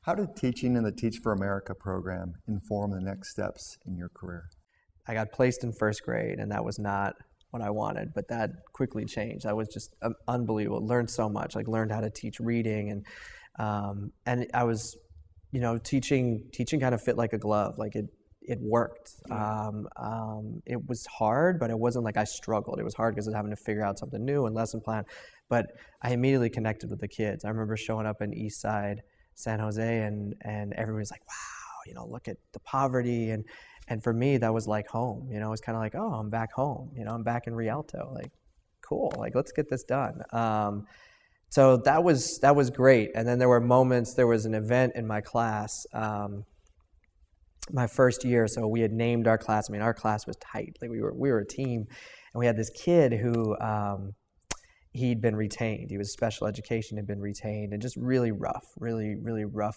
How did teaching in the Teach for America program inform the next steps in your career? I got placed in first grade, and that was not what I wanted, but that quickly changed. I was just unbelievable. Learned so much, like learned how to teach reading, and I was, you know, teaching kind of fit like a glove. Like it worked. It was hard, but it wasn't like I struggled. It was hard because I was having to figure out something new and lesson plan, but I immediately connected with the kids. I remember showing up in East Side San Jose, and everybody's like, wow, you know, look at the poverty, and for me that was like home. You know, it's kind of like, oh, I'm back home. You know, I'm back in Rialto. Like, cool. Like, let's get this done. So that was great. And then there were moments. There was an event in my class, my first year. So we had named our class. I mean, our class was tight. Like we were a team, and we had this kid who. He'd been retained. He was special education, had been retained, and just really rough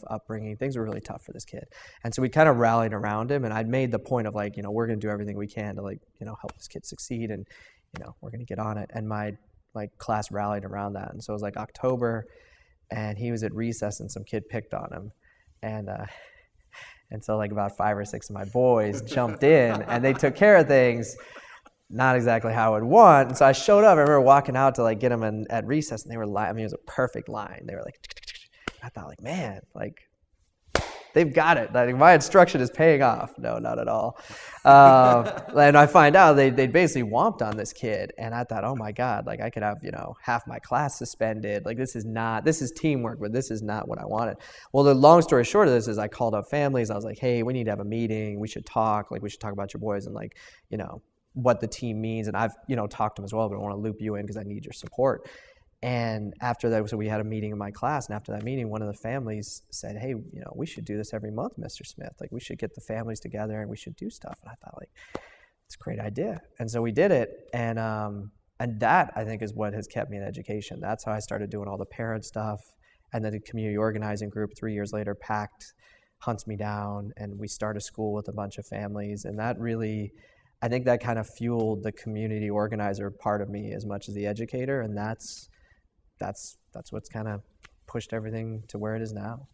upbringing. Things were really tough for this kid. And so we kind of rallied around him, and I'd made the point of like, you know, we're going to do everything we can to like, you know, help this kid succeed, and, you know, we're going to get on it. And my class rallied around that. And so it was like October, and he was at recess, and some kid picked on him. And so like about 5 or 6 of my boys jumped in, and they took care of things. Not exactly how I would want. And so I showed up. I remember walking out to like get them at recess, and they were I mean, it was a perfect line. They were like, I thought like, man, like they've got it. Like my instruction is paying off. No, not at all. And I find out they basically womped on this kid, and I thought, oh my God, like I could have, you know, half my class suspended. Like this is teamwork, but this is not what I wanted. Well, the long story short of this is I called up families. I was like, hey, we need to have a meeting. We should talk. Like we should talk about your boys and like, you know, what the team means. And I've, you know, talked to them as well, but I want to loop you in because I need your support. And after that, so we had a meeting in my class, and after that meeting, one of the families said, hey, you know, we should do this every month, Mr. Smith. Like we should get the families together and we should do stuff. And I thought like, it's a great idea. And so we did it. And that I think is what has kept me in education. That's how I started doing all the parent stuff. And then the community organizing group 3 years later, PACT, hunts me down, and we start a school with a bunch of families. And that really, I think that kind of fueled the community organizer part of me as much as the educator, and that's what's kind of pushed everything to where it is now.